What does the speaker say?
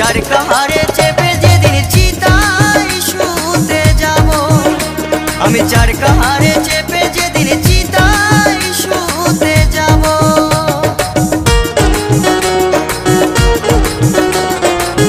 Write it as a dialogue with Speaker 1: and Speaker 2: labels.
Speaker 1: চার কাহারে চেপে যেদিন চিতায় শুতে যাব, আমি চার কাহারে চেপে যেদিন